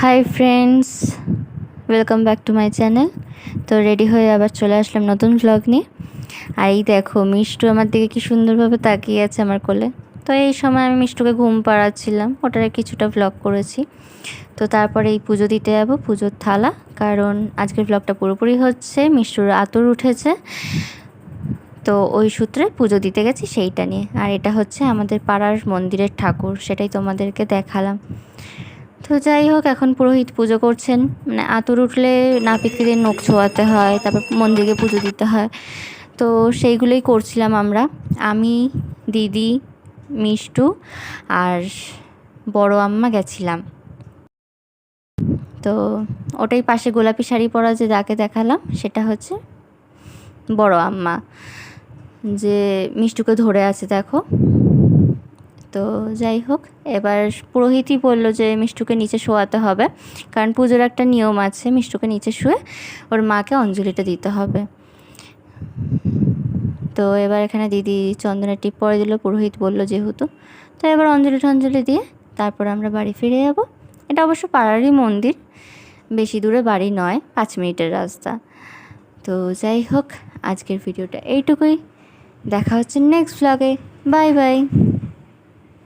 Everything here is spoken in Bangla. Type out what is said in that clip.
Hi friends, welcome back to my channel. তো রেডি হয়ে আবার চলে আসলাম নতুন ভ্লগ নিয়ে। আর এই দেখো, মিষ্টু আমার দিকে কি সুন্দরভাবে তাকিয়ে আছে আমার কোলে। তো এই সময় আমি মিষ্টুকে ঘুম পাড়াচ্ছিলাম, ওটার কিছুটা ভ্লগ করেছি। তো তারপরে এই পুজো দিতে যাবো, পুজোর থালা, কারণ আজকের ভ্লগটা পুরোপুরি হচ্ছে মিষ্টুর আতর উঠেছে, তো ওই সূত্রে পুজো দিতে গেছি সেইটা নিয়ে। আর এটা হচ্ছে আমাদের পাড়ার মন্দিরের ঠাকুর, সেটাই তোমাদেরকে দেখালাম। তো যাই হোক, এখন পুরোহিত পুজো করছেন, মানে আতর উঠলে নাপিতদের নখ ছোঁয়াতে হয়, তারপর মন্দিরে পুজো দিতে হয়। তো সেইগুলোই করছিলাম আমরা, আমি, দিদি, মিষ্টু আর বড় আম্মা গেছিলাম। তো ওটাই পাশে গোলাপি শাড়ি পরা যে যাকে দেখালাম সেটা হচ্ছে বড় আম্মা, যে মিষ্টুকে ধরে আছে দেখো। তো যাই হোক, এবার পুরোহিতই বলল যে মিষ্টুকে নিচে শোয়াতে হবে, কারণ পুজোর একটা নিয়ম আছে, মিষ্টুকে নিচে শুয়ে ওর মাকে অঞ্জলিটা দিতে হবে। তো এবার এখানে দিদি চন্দনের টিপ পরে দিল, পুরোহিত বলল যেহেতু। তো এবার অঞ্জলি দিয়ে তারপর আমরা বাড়ি ফিরে যাব। এটা অবশ্য পাড়ারই মন্দির, বেশি দূরে বাড়ি নয়, 5 মিনিটের রাস্তা। তো যাই হোক, আজকের ভিডিওটা এইটুকুই, দেখা হচ্ছে নেক্সট ভ্লগে। Bye bye.